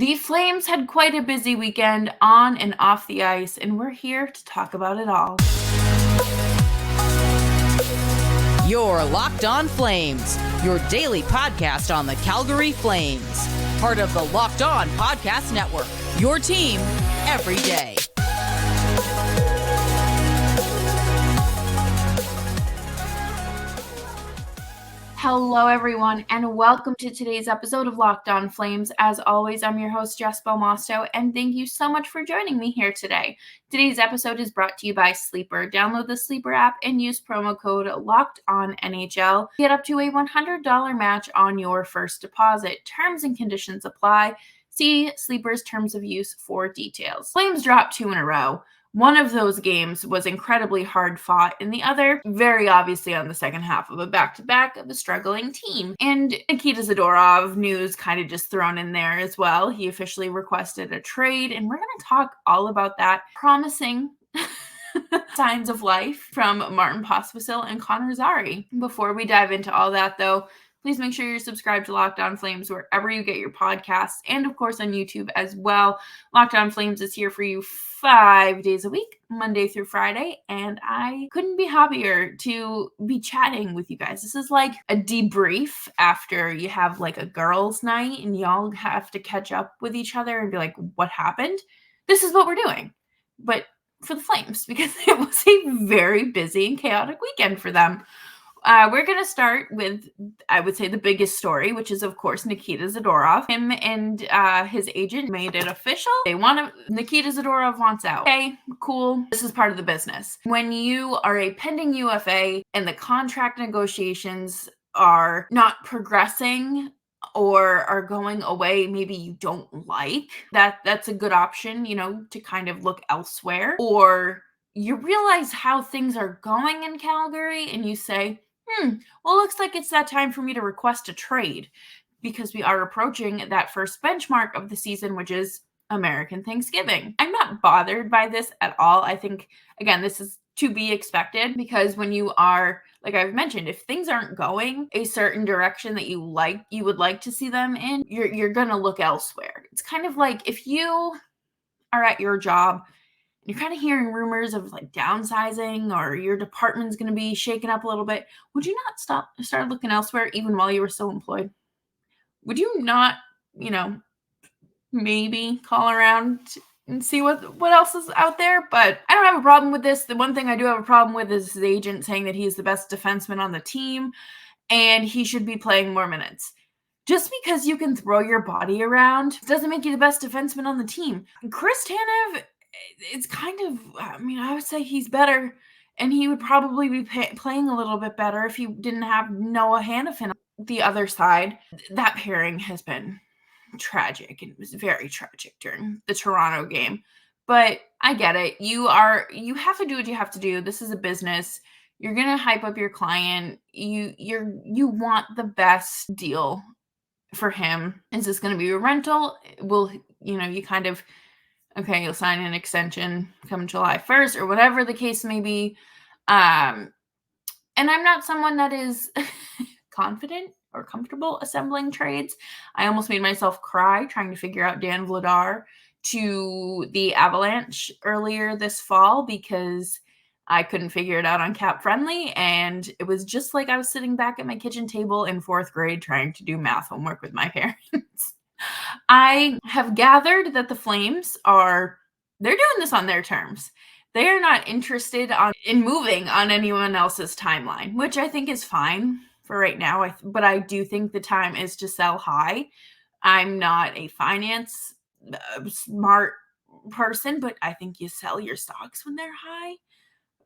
The Flames had quite a busy weekend on and off the ice, and we're here to talk about it all. You're Locked On Flames, your daily podcast on the Calgary Flames. Part of the Locked On Podcast Network, your team every day. Hello, everyone, and welcome to today's episode of Locked On Flames. As always, I'm your host, Jess Belmosto, and thank you so much for joining me here today. Today's episode is brought to you by Sleeper. Download the Sleeper app and use promo code LOCKEDONNHL. Get up to a $100 match on your first deposit. Terms and conditions apply. See Sleeper's terms of use for details. Flames dropped 2 in a row. One of those games was incredibly hard fought, and the other very obviously on the second half of a back-to-back of a struggling team. And Nikita Zadorov news kind of just thrown in there as well. He officially requested a trade, and we're going to talk all about that. Promising signs of life from Martin Pospisil and Connor Zary. Before we dive into all that, though, please make sure you're subscribed to Locked On Flames wherever you get your podcasts, and of course on YouTube as well. Locked On Flames is here for you 5 days a week, Monday through Friday, and I couldn't be happier to be chatting with you guys. This is like a debrief after you have like a girls' night and y'all have to catch up with each other and be like, what happened? This is what we're doing, but for the Flames, because it was a very busy and chaotic weekend for them. We're going to start with, I would say, the biggest story, which is, of course, Nikita Zadorov. Him and his agent made it official. Nikita Zadorov wants out. Okay, cool. This is part of the business. When you are a pending UFA and the contract negotiations are not progressing or are going away, maybe you don't like, that's a good option, to kind of look elsewhere. Or you realize how things are going in Calgary and you say, well, looks like it's that time for me to request a trade, because we are approaching that first benchmark of the season, which is American Thanksgiving. I'm not bothered by this at all. I think, again, this is to be expected, because when you are, like I've mentioned, if things aren't going a certain direction that you would like to see them in, you're going to look elsewhere. It's kind of like if you are at your job, you're kind of hearing rumors of like downsizing or your department's going to be shaken up a little bit. Would you not start looking elsewhere even while you were still employed? Would you not, maybe call around and see what else is out there? But I don't have a problem with this. The one thing I do have a problem with is his agent saying that he's the best defenseman on the team and he should be playing more minutes. Just because you can throw your body around doesn't make you the best defenseman on the team. Chris Tanev, it's kind of, I would say he's better, and he would probably be playing a little bit better if he didn't have Noah Hanifin on the other side. That pairing has been tragic, and it was very tragic during the Toronto game. But I get it. You have to do what you have to do. This is a business. You're going to hype up your client. You want the best deal for him. Is this going to be a rental? Will, you kind of, okay, you'll sign an extension come July 1st or whatever the case may be. And I'm not someone that is confident or comfortable assembling trades. I almost made myself cry trying to figure out Dan Vladar to the Avalanche earlier this fall because I couldn't figure it out on Cap Friendly. And it was just like I was sitting back at my kitchen table in 4th grade trying to do math homework with my parents. I have gathered that the Flames they're doing this on their terms. They are not interested in moving on anyone else's timeline, which I think is fine for right now. But I do think the time is to sell high. I'm not a finance smart person, but I think you sell your stocks when they're high,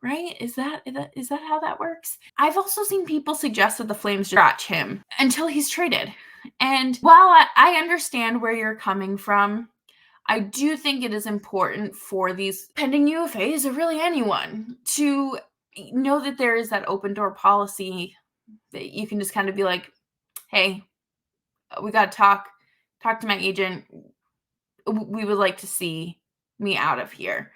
right? Is that how that works? I've also seen people suggest that the Flames scratch him until he's traded. And while I understand where you're coming from, I do think it is important for these pending UFAs, or really anyone, to know that there is that open door policy that you can just kind of be like, hey, we got to talk to my agent. We would like to see me out of here.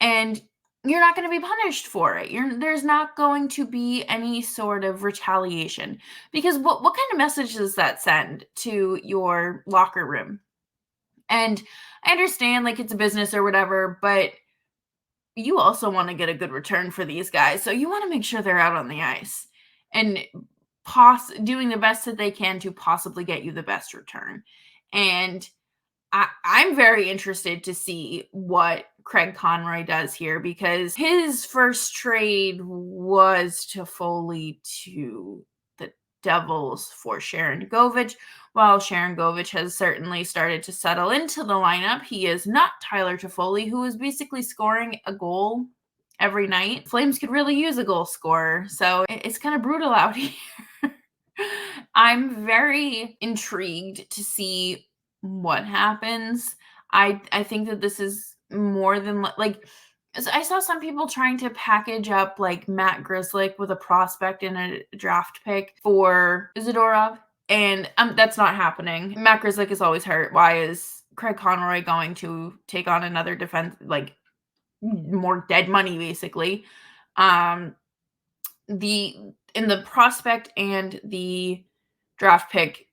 And you're not going to be punished for it. There's not going to be any sort of retaliation, because what kind of message does that send to your locker room And I understand, like, it's a business or whatever, but you also want to get a good return for these guys. So you want to make sure they're out on the ice and doing the best that they can to possibly get you the best return. And I'm very interested to see what Craig Conroy does here, because his first trade was Toffoli to the Devils for Sharon Govich. While Sharon Govich has certainly started to settle into the lineup, he is not Tyler Toffoli, who is basically scoring a goal every night. Flames could really use a goal scorer, so it's kind of brutal out here. I'm very intrigued to see what happens. I think that this is more than like I saw some people trying to package up like Matt Grzelcyk with a prospect and a draft pick for Zadorov, and that's not happening. Matt Grzelcyk is always hurt. Why is Craig Conroy going to take on another defense, like more dead money basically? The prospect and the draft pick,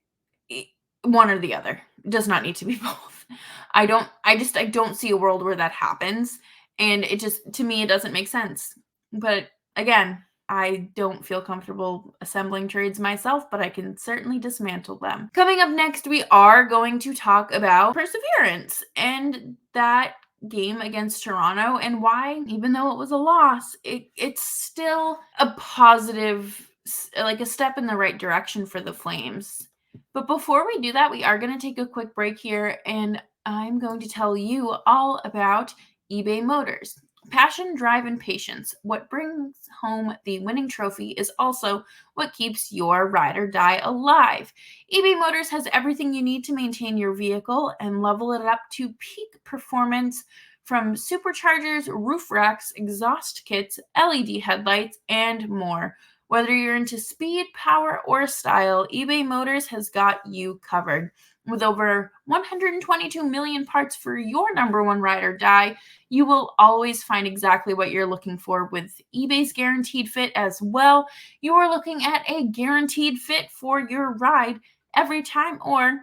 one or the other. It does not need to be both. I don't see a world where that happens. And it just, to me, it doesn't make sense. But again, I don't feel comfortable assembling trades myself, but I can certainly dismantle them. Coming up next, we are going to talk about Perseverance and that game against Toronto, and why, even though it was a loss, it's still a positive, like a step in the right direction for the Flames. But before we do that, we are going to take a quick break here, and I'm going to tell you all about eBay Motors. Passion, drive, and patience. What brings home the winning trophy is also what keeps your ride or die alive. eBay Motors has everything you need to maintain your vehicle and level it up to peak performance, from superchargers, roof racks, exhaust kits, LED headlights, and more. Whether you're into speed, power, or style, eBay Motors has got you covered. With over 122 million parts for your number one ride or die, you will always find exactly what you're looking for with eBay's Guaranteed Fit as well. You are looking at a guaranteed fit for your ride every time, or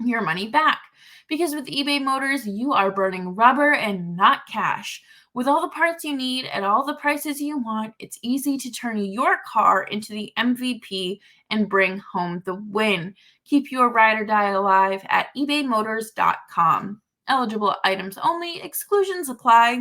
your money back. Because with eBay Motors, you are burning rubber and not cash. With all the parts you need at all the prices you want, it's easy to turn your car into the MVP and bring home the win. Keep your ride or die alive at ebaymotors.com. Eligible items only. Exclusions apply.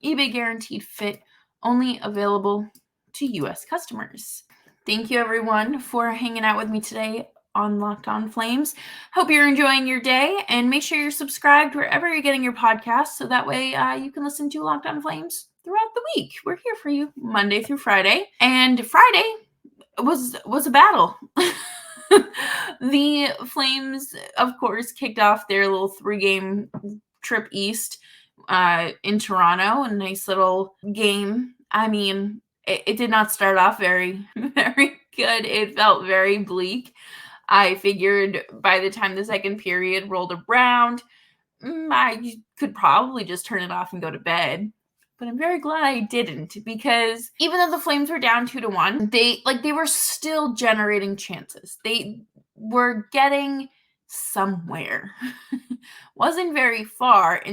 eBay Guaranteed Fit only available to U.S. customers. Thank you, everyone, for hanging out with me today on Locked On Flames. Hope you're enjoying your day, and make sure you're subscribed wherever you're getting your podcasts, so that way you can listen to Locked On Flames throughout the week. We're here for you Monday through Friday, and Friday was a battle. The Flames, of course, kicked off their little 3-game trip east in Toronto. A nice little game. I mean, it did not start off very, very good. It felt very bleak. I figured by the time the second period rolled around, I could probably just turn it off and go to bed. But I'm very glad I didn't, because even though the Flames were down 2-1, they were still generating chances. They were getting somewhere. Wasn't very far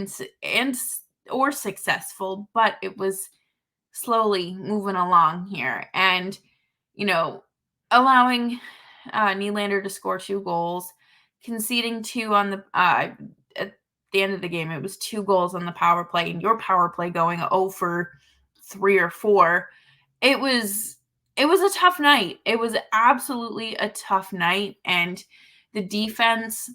or successful, but it was slowly moving along here. And, allowing Nylander to score 2 goals, conceding 2 on the at the end of the game. It was 2 goals on the power play, and your power play going 0 for 3 or 4. It was a tough night. It was absolutely a tough night, and the defense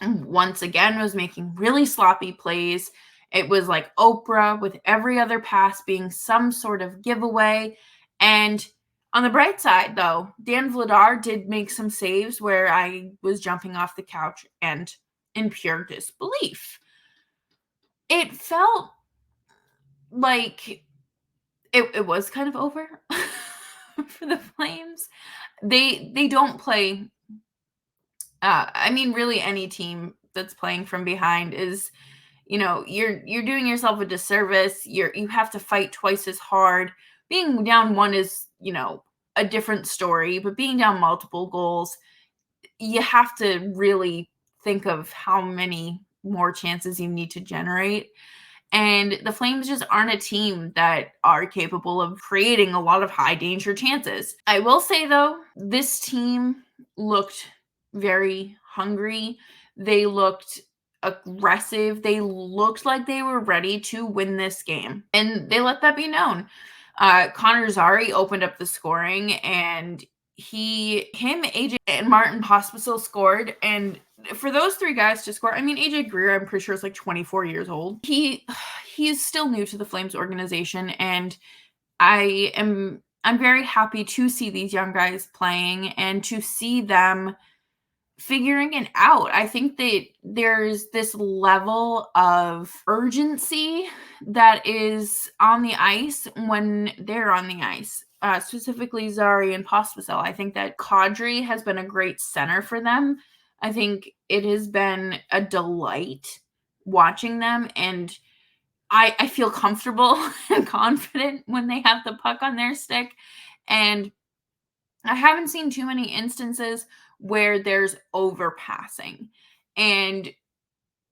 once again was making really sloppy plays. It was like Oprah, with every other pass being some sort of giveaway. And on the bright side, though, Dan Vladar did make some saves where I was jumping off the couch and in pure disbelief. It felt like it was kind of over for the Flames. They don't play. Really any team that's playing from behind is, you're doing yourself a disservice. You have to fight twice as hard. Being down 1 is, a different story, but being down multiple goals, you have to really think of how many more chances you need to generate. And the Flames just aren't a team that are capable of creating a lot of high danger chances. I will say, though, this team looked very hungry. They looked aggressive. They looked like they were ready to win this game. And they let that be known. Connor Zary opened up the scoring, and AJ, and Martin Pospisil scored. And for those three guys to score, I mean, AJ Greer, I'm pretty sure, is like 24 years old. He's still new to the Flames organization, and I'm very happy to see these young guys playing and to see them figuring it out. I think that there's this level of urgency that is on the ice when they're on the ice. Specifically Zary and Pospisil. I think that Kadri has been a great center for them. I think it has been a delight watching them, and I feel comfortable and confident when they have the puck on their stick. And I haven't seen too many instances where there's overpassing. And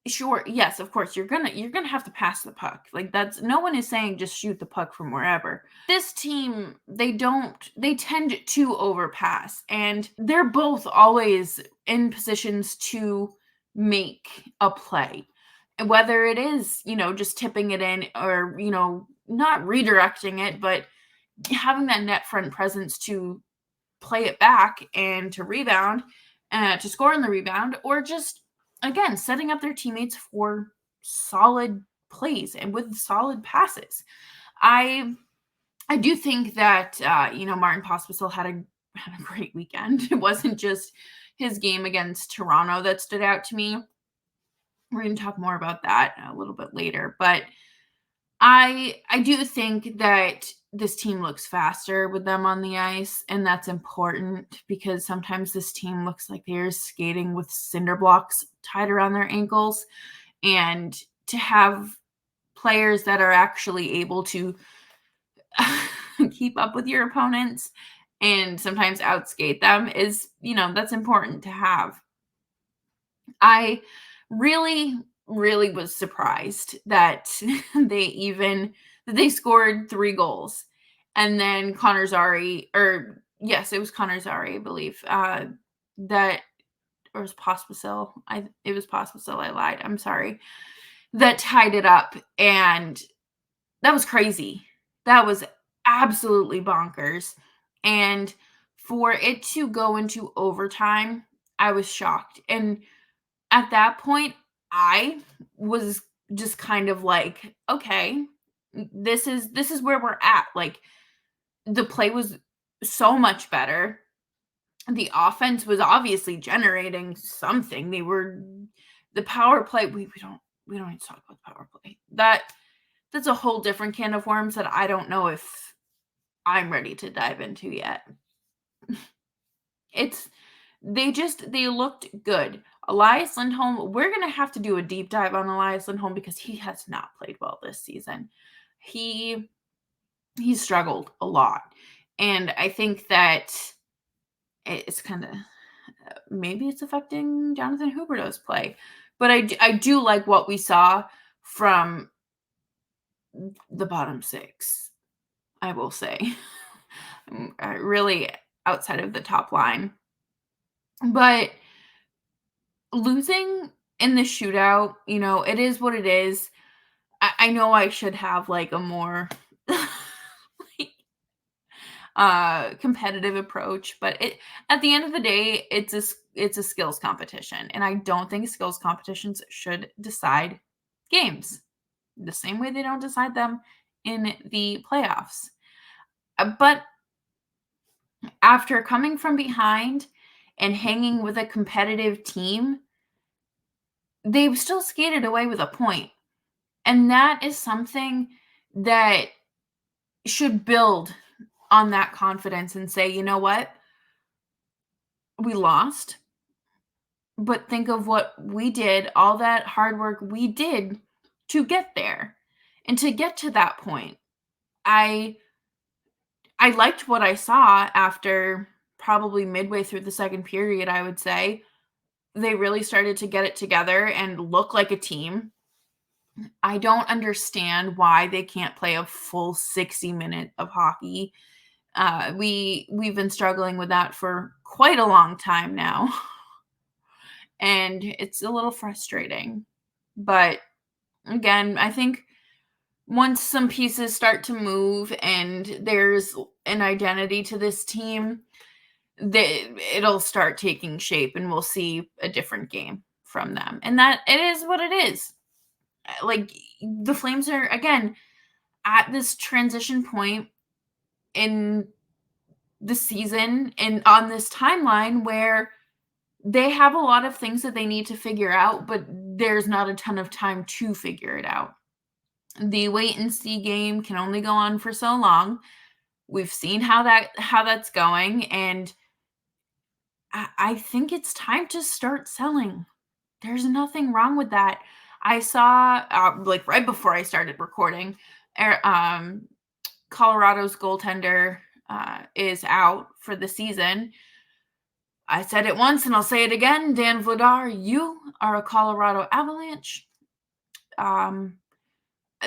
sure, yes, of course, you're gonna have to pass the puck. Like, that's, no one is saying just shoot the puck from wherever. This team, they tend to overpass, and they're both always in positions to make a play. Whether it is, just tipping it in, or, not redirecting it, but having that net front presence to play it back and to rebound, to score in the rebound, or just, again, setting up their teammates for solid plays and with solid passes. I do think that, Martin Pospisil had a great weekend. It wasn't just his game against Toronto that stood out to me. We're going to talk more about that a little bit later, but I do think that this team looks faster with them on the ice, and that's important because sometimes this team looks like they're skating with cinder blocks tied around their ankles. And to have players that are actually able to keep up with your opponents and sometimes outskate them is, that's important to have. I really was surprised that they scored 3 goals. And then Connor Zary, or yes, it was Connor Zary, I believe, that, or was Pospisil. It was Pospisil. I lied. I'm sorry. That tied it up. And that was crazy. That was absolutely bonkers. And for it to go into overtime, I was shocked. And at that point, I was just kind of like, okay, this is where we're at. Like, the play was so much better. The offense was obviously generating something. The power play, we don't need to talk about the power play. That's a whole different can of worms that I don't know if I'm ready to dive into yet. They looked good. Elias Lindholm, we're going to have to do a deep dive on Elias Lindholm because he has not played well this season. He's struggled a lot. And I think that it's kind of, maybe it's affecting Jonathan Huberdeau's play. But I do like what we saw from the bottom 6, I will say. Really outside of the top line. But losing in the shootout, it is what it is. I know I should have like a more competitive approach, but at the end of the day, it's a skills competition, and I don't think skills competitions should decide games the same way they don't decide them in the playoffs. But after coming from behind and hanging with a competitive team, they've still skated away with a point. And that is something that should build on that confidence and say, you know what? We lost, but think of what we did, all that hard work we did to get there and to get to that point. I liked what I saw after probably midway through the second period, I would say. they really started to get it together and look like a team. I don't understand why they can't play a full 60 minute of hockey. We've been struggling with that for quite a long time now. And it's a little frustrating. But again, I think once some pieces start to move and there's an identity to this team, it'll start taking shape and we'll see a different game from them. And that it is what it is. Like, the Flames are, again, at this transition point in the season and on this timeline where they have a lot of things that they need to figure out, but there's not a ton of time to figure it out. The wait and see game can only go on for so long. We've seen how that's going, and I think it's time to start selling. There's nothing wrong with that. I saw, like right before I started recording, Colorado's goaltender is out for the season. I said it once and I'll say it again. Dan Vladar, you are a Colorado Avalanche.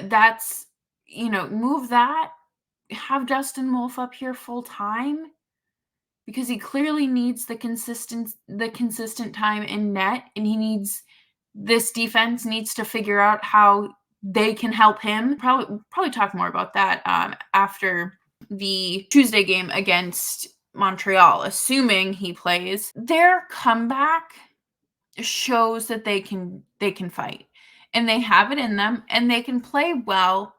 That's, move that. Have Dustin Wolf up here full time because he clearly needs the consistent time in net, and this defense needs to figure out how they can help him. Probably talk more about that after the Tuesday game against Montreal, assuming he plays. Their comeback shows that they can fight, and they have it in them, and they can play well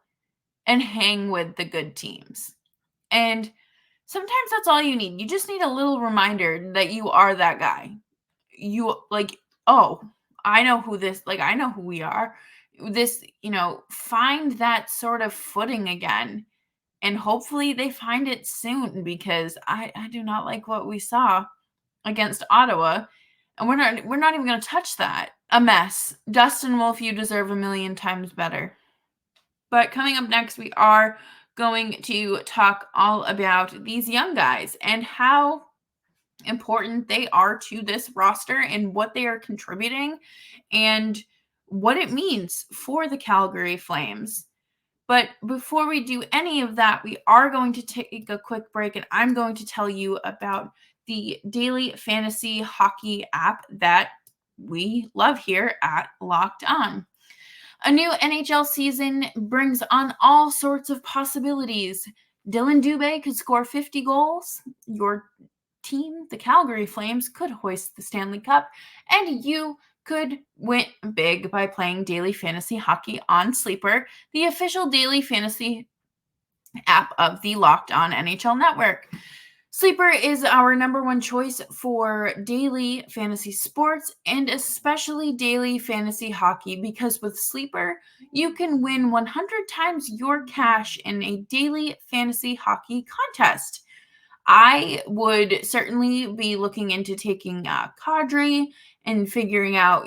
and hang with the good teams. And sometimes that's all you need. You just need a little reminder that you are that guy. You I know who I know who we are. This, find that sort of footing again. And hopefully they find it soon, because I do not like what we saw against Ottawa. And we're not even going to touch that. A mess. Dustin Wolf, you deserve a million times better. But coming up next, we are going to talk all about these young guys and how important they are to this roster and what they are contributing and what it means for the Calgary Flames. But before we do any of that, we are going to take a quick break, and I'm going to tell you about the daily fantasy hockey app that we love here at Locked On. A new NHL season brings on all sorts of possibilities. Dylan Dubé could score 50 goals. Your team, the Calgary Flames, could hoist the Stanley Cup, and you could win big by playing daily fantasy hockey on Sleeper, the official daily fantasy app of the Locked On NHL Network. Sleeper is our number one choice for daily fantasy sports, and especially daily fantasy hockey, because with Sleeper, you can win 100 times your cash in a daily fantasy hockey contest. I would certainly be looking into taking Kadri and figuring out,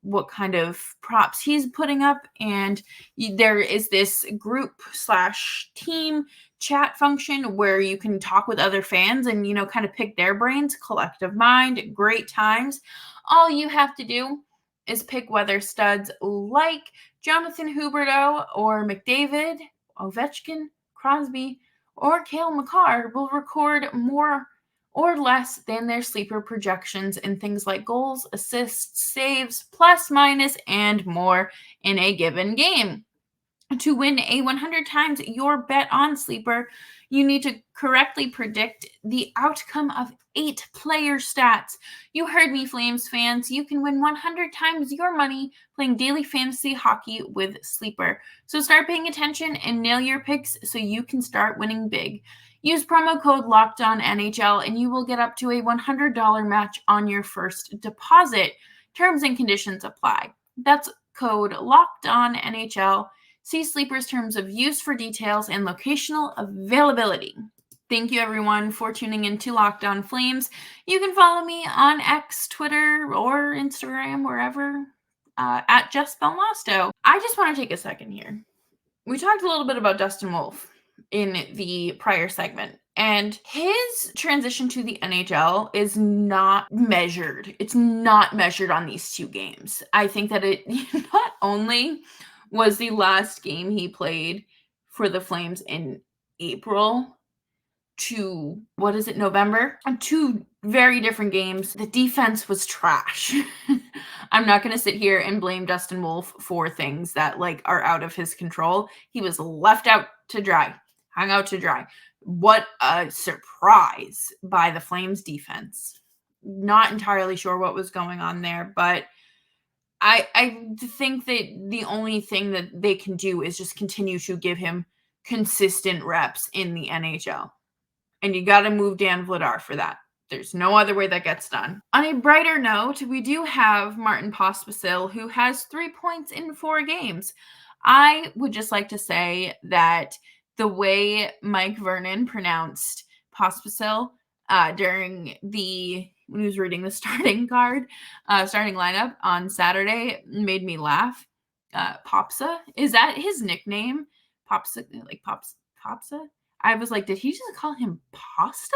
what kind of props he's putting up. And there is this group/team chat function where you can talk with other fans and, kind of pick their brains. Collective Mind, great times. All you have to do is pick whether studs like Jonathan Huberdeau or McDavid, Ovechkin, Crosby, or Cale Makar will record more or less than their sleeper projections in things like goals, assists, saves, plus, minus, and more in a given game. To win a 100 times your bet on Sleeper, you need to correctly predict the outcome of 8 player stats. You heard me, Flames fans. You can win 100 times your money playing daily fantasy hockey with Sleeper. So start paying attention and nail your picks so you can start winning big. Use promo code LOCKEDONNHL and you will get up to a $100 match on your first deposit. Terms and conditions apply. That's code LOCKEDONNHL. See Sleeper's terms of use for details and locational availability. Thank you, everyone, for tuning in to Locked On Flames. You can follow me on X, Twitter, or Instagram, wherever, at Jess Belmosto. I just want to take a second here. We talked a little bit about Dustin Wolf in the prior segment, And his transition to the NHL is not measured. It's not measured on these 2 games. I think that it not only was the last game he played for the Flames in April to, November? 2 very different games. The defense was trash. I'm not going to sit here and blame Dustin Wolf for things that are out of his control. He was left out to dry, hung out to dry. What a surprise by the Flames defense. Not entirely sure what was going on there, but I think that the only thing that they can do is just continue to give him consistent reps in the NHL. And you got to move Dan Vladar for that. There's no other way that gets done. On a brighter note, we do have Martin Pospisil, who has 3 points in 4 games. I would just like to say that the way Mike Vernon pronounced Pospisil when he was reading the starting lineup on Saturday made me laugh. Popsa, is that his nickname? Popsa, Popsa? I was like, did he just call him Pasta?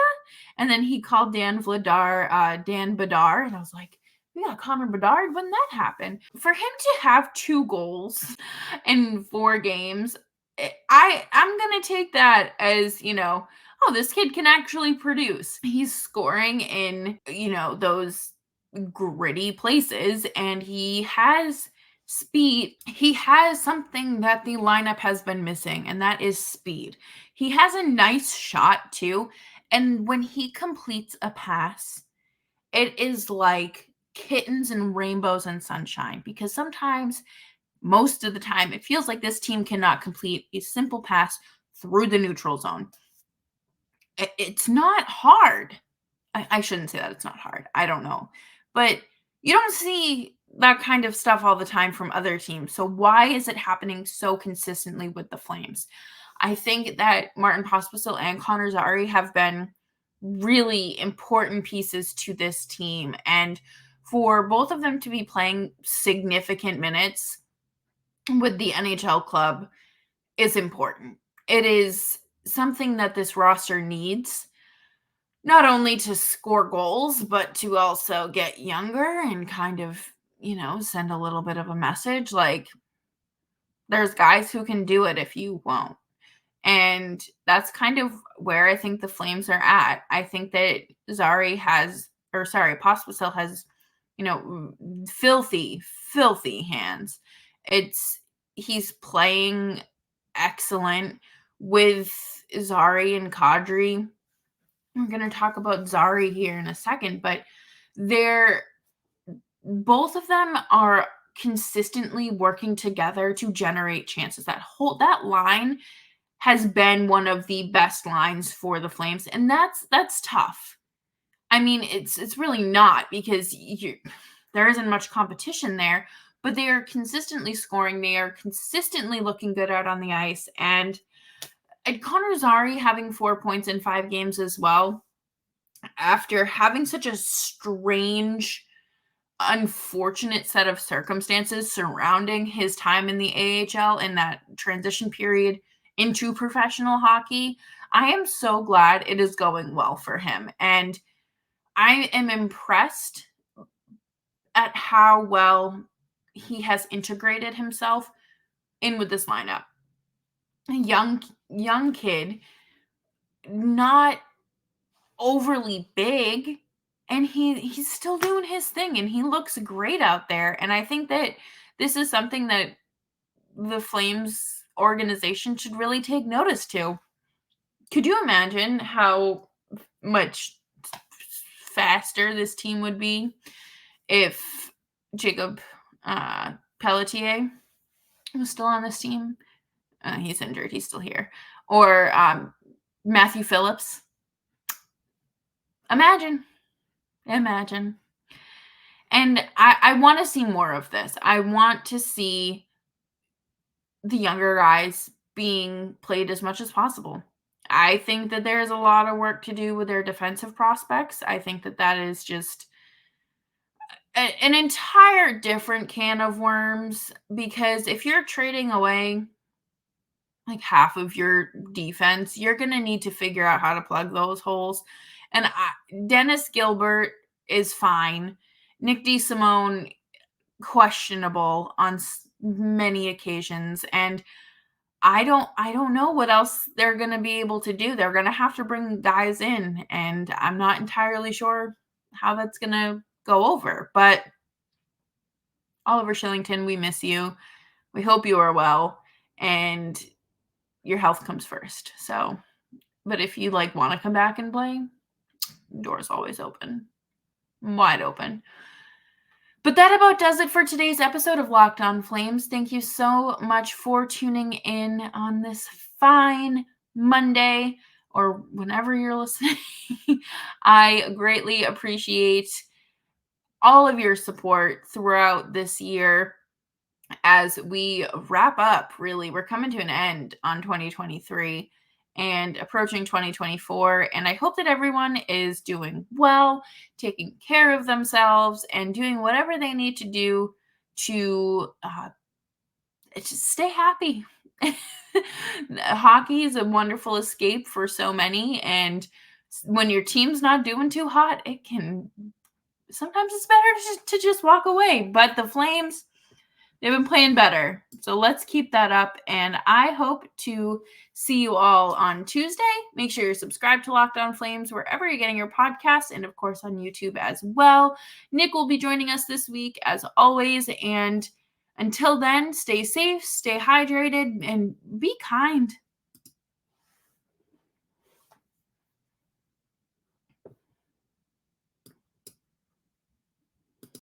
And then he called Dan Vladar, Dan Bedard. And I was like, we got Connor Bedard. When that happened? For him to have 2 goals in 4 games, I'm going to take that as, oh, this kid can actually produce. He's scoring in, those gritty places, and he has speed. He has something that the lineup has been missing, and that is speed. He has a nice shot too, and when he completes a pass, it is like kittens and rainbows and sunshine, because most of the time, it feels like this team cannot complete a simple pass through the neutral zone. It's not hard. I shouldn't say that it's not hard. I don't know. But you don't see that kind of stuff all the time from other teams. So why is it happening so consistently with the Flames? I think that Martin Pospisil and Connor Zary have been really important pieces to this team. And for both of them to be playing significant minutes with the NHL club is important. It is something that this roster needs, not only to score goals, but to also get younger and kind of, send a little bit of a message. Like, there's guys who can do it if you won't. And that's kind of where I think the Flames are at. I think that Pospisil has, filthy hands. He's playing excellent with Zary and Kadri. We're going to talk about Zary here in a second, but both of them are consistently working together to generate chances. That line has been one of the best lines for the Flames, and that's tough. I mean, it's really not, because there isn't much competition there, but they are consistently scoring. They are consistently looking good out on the ice, and Connor Zary having 4 points in 5 games as well, after having such a strange, unfortunate set of circumstances surrounding his time in the AHL in that transition period into professional hockey. I am so glad it is going well for him. And I am impressed at how well he has integrated himself in with this lineup. A young kid, not overly big, and he's still doing his thing, and he looks great out there. And I think that this is something that the Flames organization should really take notice to. Could you imagine how much faster this team would be if Jacob Pelletier was still on this team? He's injured. He's still here. Or Matthew Phillips. Imagine. And I want to see more of this. I want to see the younger guys being played as much as possible. I think that there's a lot of work to do with their defensive prospects. I think that is just an entire different can of worms, because if you're trading away like half of your defense, you're going to need to figure out how to plug those holes. And Dennis Gilbert is fine. Nick DeSimone, questionable on many occasions. And I don't know what else they're going to be able to do. They're going to have to bring guys in, and I'm not entirely sure how that's going to go over. But Oliver Shillington, we miss you. We hope you are well, and your health comes first. So, but if you want to come back and play, door's always open, wide open. But that about does it for today's episode of Locked On Flames. Thank you so much for tuning in on this fine Monday or whenever you're listening. I greatly appreciate all of your support throughout this year as we wrap up. Really, we're coming to an end on 2023 and approaching 2024. And I hope that everyone is doing well, taking care of themselves, and doing whatever they need to do to just stay happy. Hockey is a wonderful escape for so many. And when your team's not doing too hot, sometimes it's better to just walk away. But the Flames, they've been playing better. So let's keep that up. And I hope to see you all on Tuesday. Make sure you're subscribed to Locked On Flames wherever you're getting your podcasts, and of course on YouTube as well. Nick will be joining us this week as always. And until then, stay safe, stay hydrated, and be kind.